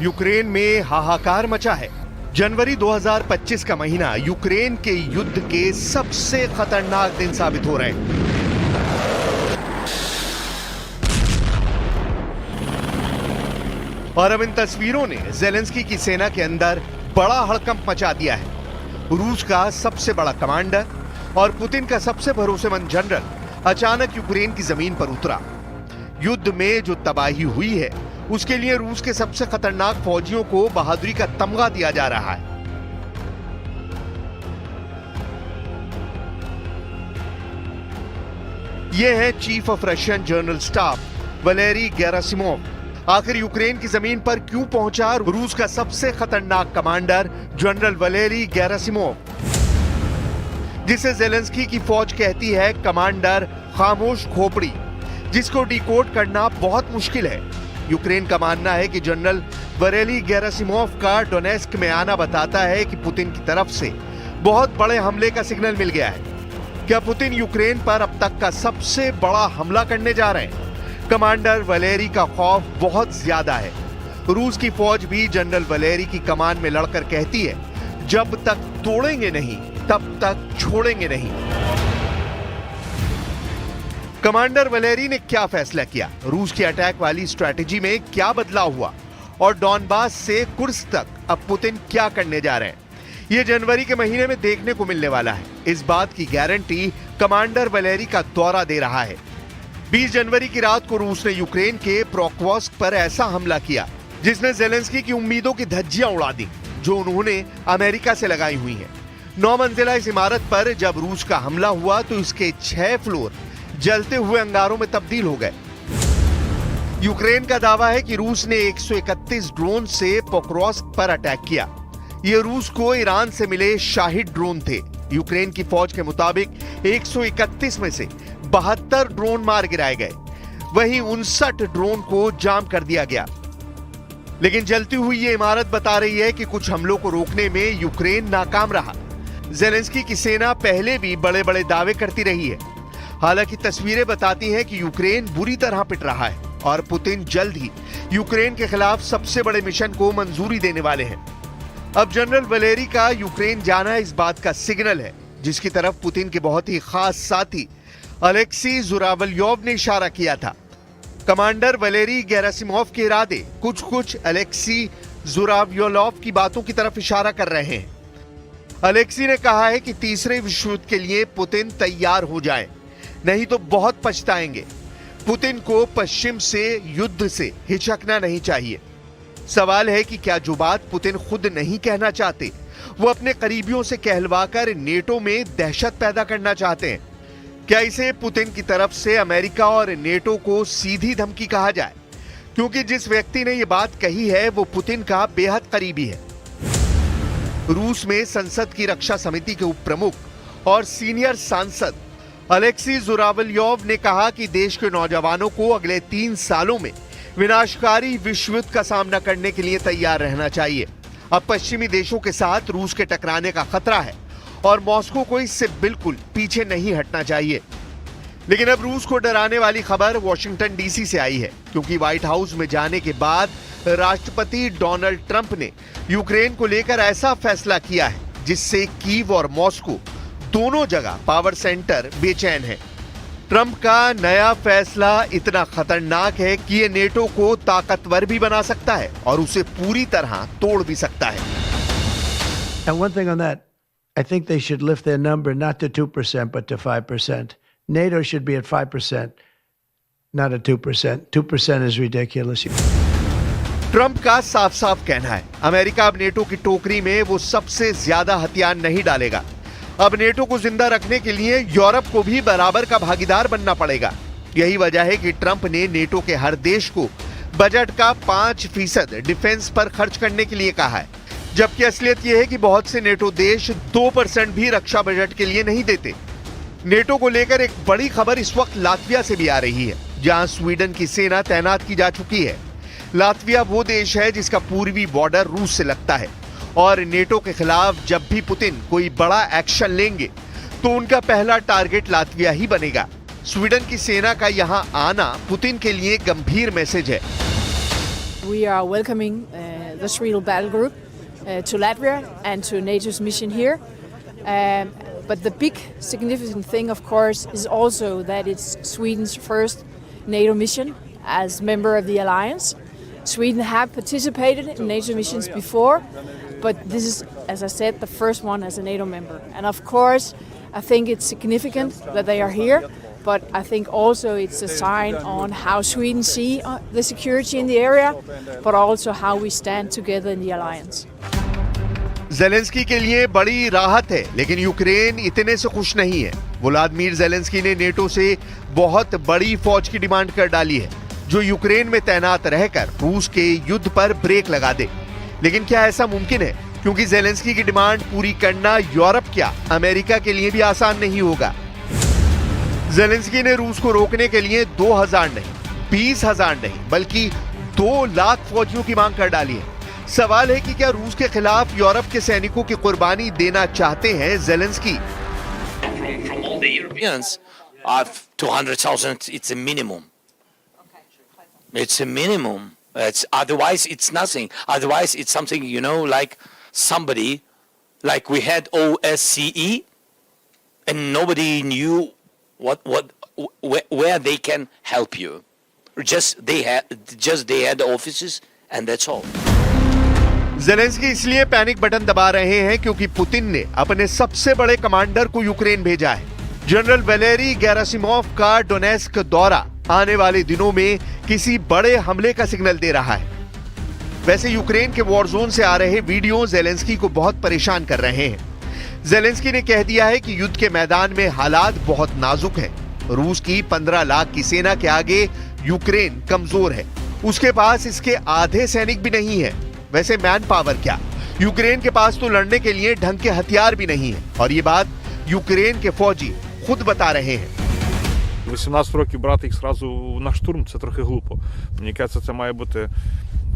Ukraine में हाहाकार मचा है। जनवरी 2025 का महीना यूक्रेन के युद्ध के सबसे खतरनाक दिन साबित हो रहे हैं। और अब इन तस्वीरों ने ज़ेलेंस्की की सेना के अंदर बड़ा हड़कंप मचा दिया है। रूस का सबसे बड़ा कमांडर और पुतिन का सबसे भरोसेमंद जनरल अचानक यूक्रेन की जमीन पर उतरा। युद्ध में जो तबाही हुई है उसके लिए रूस के सबसे खतरनाक फौजियों को बहादुरी का तमगा दिया जा रहा है। यह है chief of Russian general staff Valery Gerasimov. आखिर यूक्रेन की जमीन पर क्यों पहुंचा रूस का सबसे खतरनाक कमांडर जनरल वलेरी गेरासिमोव, जिसे ज़ेलेंस्की की फौज कहती है कमांडर खामोश खोपड़ी, जिसको डिकोड करना बहुत मुश्किल है। यूक्रेन का मानना है कि जनरल वलेरी गेरासिमोव का डोनेस्क में आना बताता है कि पुतिन की तरफ से बहुत बड़े हमले का सिग्नल मिल गया है। क्या पुतिन यूक्रेन पर अब तक का सबसे बड़ा हमला करने जा रहे हैं? कमांडर वलेरी का खौफ बहुत ज्यादा है। रूस की फौज भी जनरल वलेरी की कमान में लड़कर कहती है, जब तक तोड़ेंगे नहीं तब तक छोड़ेंगे नहीं। कमांडर वलेरी ने क्या फैसला किया? रूस की अटैक वाली स्ट्रैटेजी में क्या बदलाव हुआ? और डॉनबास से कुर्स्क तक अब पुतिन क्या करने जा रहे हैं? यह जनवरी के महीने में देखने को मिलने वाला है। इस बात की गारंटी कमांडर वलेरी का दौरा दे रहा है। 20 जनवरी की रात को रूस ने यूक्रेन के पोक्रोव्स्क पर ऐसा हमला किया जिसने ज़ेलेंस्की की उम्मीदों की धज्जियां उड़ा दी जो उन्होंने अमेरिका से लगाई हुई हैं। 9 मंजिला इस इमारत पर जब रूस का हमला हुआ तो इसके 6 फ्लोर जलते हुए अंगारों में तब्दील हो गए। यूक्रेन का दावा है कि रूस ने 131 ड्रोन से पोक्रोव्स्क पर अटैक किया। ये रूस को ईरान से मिले शाहिद ड्रोन थे। यूक्रेन की फौज के मुताबिक 131 में से 72 ड्रोन मार गिराए गए, वहीं 59 ड्रोन को जाम कर दिया गया। लेकिन जलती हुई ये इमारत बता रही है कि कुछ हमलों को रोकने में यूक्रेन नाकाम रहा। ज़ेलेंस्की की सेना पहले भी बड़े बड़े दावे करती रही है। हालांकि तस्वीरें बताती हैं कि यूक्रेन बुरी तरह पिट रहा है और पुतिन जल्द ही यूक्रेन के खिलाफ सबसे बड़े मिशन को मंजूरी देने वाले हैं। अब जनरल वलेरी का यूक्रेन जाना इस बात का सिग्नल है जिसकी तरफ पुतिन के बहुत ही खास साथी अलेक्सी जुरावल्योव ने इशारा किया था। कमांडर वलेरी गेरासिमोव के इरादे कुछ अलेक्सी जुरावल्योव की बातों की तरफ इशारा कर रहे हैं। अलेक्सी ने कहा है कि तीसरे विश्व युद्ध के लिए पुतिन तैयार हो जाएं, नहीं तो बहुत पछताएंगे। पुतिन को पश्चिम से युद्ध से हिचकना नहीं चाहिए। सवाल है कि क्या जो बात पुतिन खुद नहीं कहना चाहते वो अपने करीबियों से कहलवाकर नेटो में दहशत पैदा करना चाहते हैं? क्या इसे पुतिन की तरफ से अमेरिका और नेटो को सीधी धमकी कहा जाए? क्योंकि जिस व्यक्ति ने यह बात कही है वो पुतिन का बेहद करीबी है। रूस में संसद की रक्षा समिति के उप प्रमुख और सीनियर सांसद अलेक्सी जुरावल्योव ने कहा कि देश के नौजवानों को अगले 3 सालों में विनाशकारी विश्व युद्ध का सामना करने के लिए तैयार रहना चाहिए। अब पश्चिमी देशों के साथ रूस के टकराने का खतरा है और मॉस्को को इससे बिल्कुल पीछे नहीं हटना चाहिए। लेकिन अब रूस को डराने वाली खबर वॉशिंगटन डीसी से आई है, क्योंकि व्हाइट हाउस में जाने के बाद राष्ट्रपति डोनाल्ड ट्रंप ने यूक्रेन को लेकर ऐसा फैसला किया है जिससे कीव और मॉस्को दोनों जगह पावर सेंटर बेचैन है। ट्रंप का नया फैसला इतना खतरनाक है कि ये नेटो को ताकतवर भी बना सकता है और उसे पूरी तरह तोड़ भी सकता है। And one thing on that, I think they should lift their number not to 2% but to 5%. NATO should be at 5%, not at 2%. 2% is ridiculous. Trump का साफ साफ कहना है अमेरिका अब नेटो की टोकरी में वो सबसे ज्यादा हथियार नहीं डालेगा। अब नेटो को जिंदा रखने के लिए यूरोप को भी बराबर का भागीदार बनना पड़ेगा। यही वजह है कि ट्रंप ने नेटो के हर देश को बजट का 5% डिफेंस पर खर्च करने के लिए कहा है, जबकि असलियत यह है कि बहुत से नेटो देश 2% भी रक्षा बजट के लिए नहीं देते। नेटो को लेकर एक बड़ी खबर इस वक्त लातविया से भी आ रही है, जहां स्वीडन की सेना तैनात की जा चुकी है। लातविया वो देश है जिसका पूर्वी बॉर्डर रूस से लगता है और नेटो के खिलाफ जब भी पुतिन कोई बड़ा एक्शन लेंगे तो उनका पहला टारगेट लातविया ही बनेगा। स्वीडन की सेना का यहां आना पुतिन के लिए गंभीर मैसेज है। We are welcoming the Swedel battle group to Latvia and to NATO's mission here. But the big significant thing, of course, is also that it's Sweden's first NATO mission as member of the alliance. Sweden have participated in NATO missions before, but this is, as I said, the first one as a NATO member. And of course, I think it's significant that they are here, but I think also it's a sign on how Sweden see the security in the area, but also how we stand together in the alliance. Zelensky के लिए बड़ी राहत है, लेकिन Ukraine इतने से खुश नहीं है। व्लादिमीर ज़ेलेंस्की ने नेटो से बहुत बड़ी फौज की डिमांड कर डाली है, जो यूक्रेन में तैनात रहकर रूस के युद्ध पर ब्रेक लगा दे। लेकिन क्या ऐसा मुमकिन है? क्योंकि ज़ेलेंस्की की डिमांड पूरी करना यूरोप क्या अमेरिका के लिए भी आसान नहीं होगा। ज़ेलेंस्की ने रूस को रोकने के लिए 2000 नहीं, 20,000 नहीं, बल्कि 2 लाख फौजियों की मांग कर डाली है। सवाल है कि क्या रूस के खिलाफ यूरोप के सैनिकों की कुर्बानी देना चाहते हैं Zelensky? From all the Europeans, 200,000. It's a minimum. It's a minimum. Otherwise, it's nothing. Otherwise, it's something, like somebody, like we had OSCE, and nobody knew where they can help you. Just they had offices, and that's all. Zelensky इसलिए panic button दबा रहे हैं क्योंकि Putin ने अपने सबसे बड़े commander को यूक्रेन भेजा है। जनरल वैलेरी गेरासिमोव का डोनेस्क दौरा आने वाले दिनों में किसी बड़े हमले का सिग्नल दे रहा है। वैसे यूक्रेन के वॉर जोन से आ रहे वीडियो ज़ेलेंस्की को बहुत परेशान कर रहे हैं। ज़ेलेंस्की ने कह दिया है कि युद्ध के मैदान में हालात बहुत नाजुक हैं। रूस की 15 लाख की सेना के आगे यूक्रेन कमजोर है। उसके पास इसके आधे सैनिक भी नहीं है। वैसे मैन पावर क्या, यूक्रेन के पास तो लड़ने के लिए ढंग के हथियार भी नहीं है, और ये बात यूक्रेन के फौजी खुद बता रहे हैं। 18 років брати їх зразу на штурм – це трохи глупо. Мені кажеться, це має бути,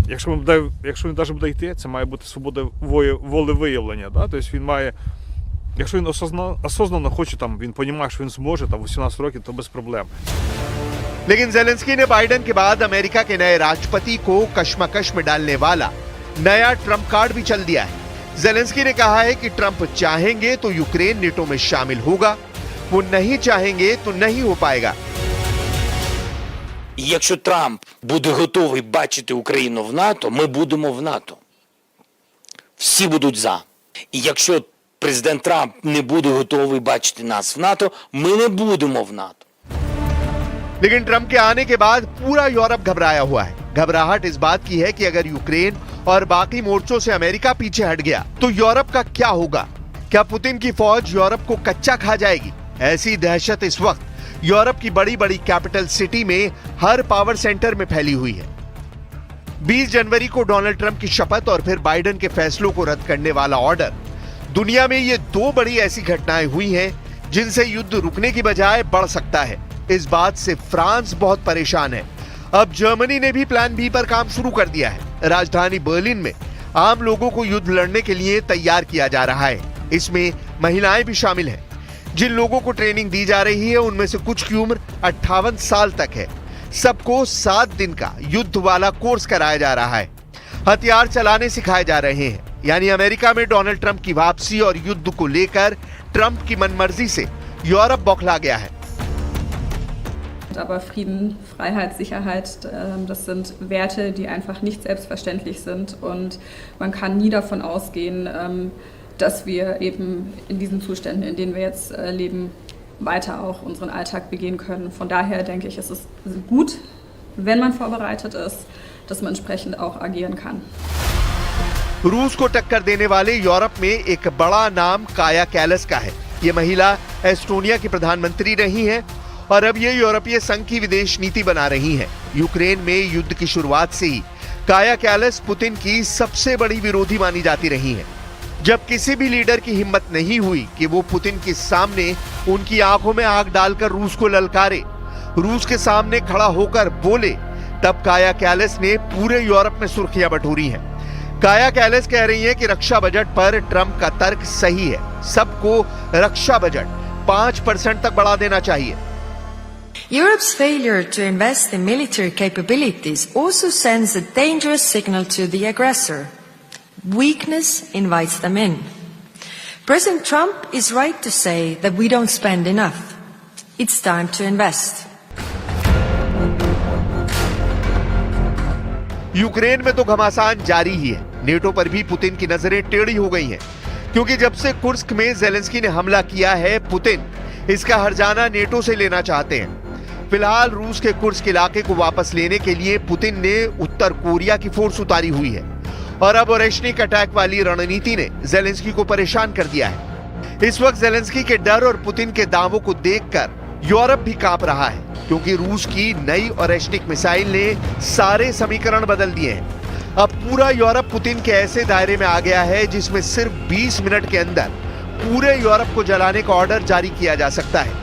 якщо він навіть буде йти, це має бути свобода волевиявлення. Да? Тобто він має, якщо він осознанно хоче, він розуміє, що він зможе, 18 років, то без проблем. लेकिन ज़ेलेंस्की ने बाइडेन के बाद अमेरिका के नए राष्ट्रपति को कश्मकश में डालने वाला नया ट्रम्प कार्ड भी चल दिया है। ज़ेलेंस्की ने कहा है कि ट्रम्प चाहेंगे तो यूक्रेन नेटो में शामिल होगा, वो नहीं चाहेंगे तो नहीं हो पाएगा। Якщо Трамп буде готовий бачити Україну в НАТО, ми будемо в НАТО. Всі будуть за. І якщо президент Трамп не буде готовий бачити нас в НАТО, ми не будемо в НАТО. लेकिन ट्रम्प के आने के बाद पूरा यूरोप घबराया हुआ है। घबराहट इस बात की है कि अगर यूक्रेन और बाकी मोर्चों से अमेरिका पीछे हट गया तो यूरोप का क्या होगा? क्या पुतिन की फौज यूरोप को कच्चा खा जाएगी? ऐसी दहशत इस वक्त यूरोप की बड़ी बड़ी कैपिटल सिटी में हर पावर सेंटर में फैली हुई है। 20 जनवरी को डोनाल्ड ट्रंप की शपथ और फिर बाइडेन के फैसलों को रद्द करने वाला ऑर्डर, दुनिया में ये 2 बड़ी ऐसी घटनाएं हुई हैं जिनसे युद्ध रुकने की बजाय बढ़ सकता है। इस बात से फ्रांस बहुत परेशान है। अब जर्मनी ने भी प्लान बी पर काम शुरू कर दिया है। राजधानी बर्लिन में आम लोगों को युद्ध लड़ने के लिए तैयार किया जा रहा है। इसमें महिलाएं भी शामिल हैं। जिन लोगों को ट्रेनिंग दी जा रही है उनमें से कुछ की उम्र 58 साल तक है। सबको 7 दिन का युद्ध वाला कोर्स कराया जा रहा है। हथियार चलाने सिखाए जा रहे हैं। यानी अमेरिका में डोनाल्ड ट्रंप की वापसी और युद्ध को लेकर ट्रंप की मनमर्जी से यूरोप बौखला गया है। Aber Frieden, Freiheit, Sicherheit, das sind Werte, die einfach nicht selbstverständlich sind. Und man kann nie davon ausgehen, dass wir eben in diesen Zuständen, in denen wir jetzt leben, weiter auch unseren Alltag begehen können. Von daher denke ich, es ist gut, wenn man vorbereitet ist, dass man entsprechend auch agieren kann. रूस को टक्कर देने वाले Europe में एक बड़ा नाम काया कैलस का है। ये महिला एस्टोनिया की प्रधानमंत्री रही हैं और अब ये यूरोपीय संघ की विदेश नीति बना रही हैं। यूक्रेन में युद्ध की शुरुआत से ही काया कैलस पुतिन की सबसे बड़ी विरोधी मानी जाती रही हैं। जब किसी भी लीडर की हिम्मत नहीं हुई कि वो पुतिन के सामने उनकी आंखों में आग डालकर रूस को ललकारे, रूस के सामने खड़ा होकर बोले, तब काया कैलस ने पूरे यूरोप में सुर्खियां बटोरी हैं। काया कैलस कह रही हैं कि रक्षा बजट पर ट्रंप का तर्क सही है। सबको रक्षा बजट 5% तक बढ़ा देना चाहिए। Europe's failure to invest in military capabilities also sends a dangerous signal to the aggressor. Weakness invites them in. President Trump is right to say that we don't spend enough. It's time to invest. Ukraine में तो घमासान जारी ही है। NATO पर भी Putin की नजरें टेढ़ी हो गई हैं, क्योंकि जब से कुर्स्क में जेलेंस्की ने हमला किया है, पुतिन इसका हर्जाना नेटो से लेना चाहते हैं। फिलहाल रूस के कुर्स्क इलाके को वापस लेने के लिए पुतिन ने उत्तर कोरिया की फोर्स उतारी हुई है और अब ओरेशनिक अटैक वाली रणनीति ने जेलेंस्की को परेशान कर दिया है। इस वक्त जेलेंस्की के डर और पुतिन के दावों को देखकर यूरोप भी कांप रहा है, क्योंकि रूस की नई ओरेशनिक मिसाइल ने सारे समीकरण बदल दिए हैं। अब पूरा यूरोप पुतिन के ऐसे दायरे में आ गया है जिसमें सिर्फ 20 मिनट के अंदर पूरे यूरोप को जलाने का ऑर्डर जारी किया जा सकता है।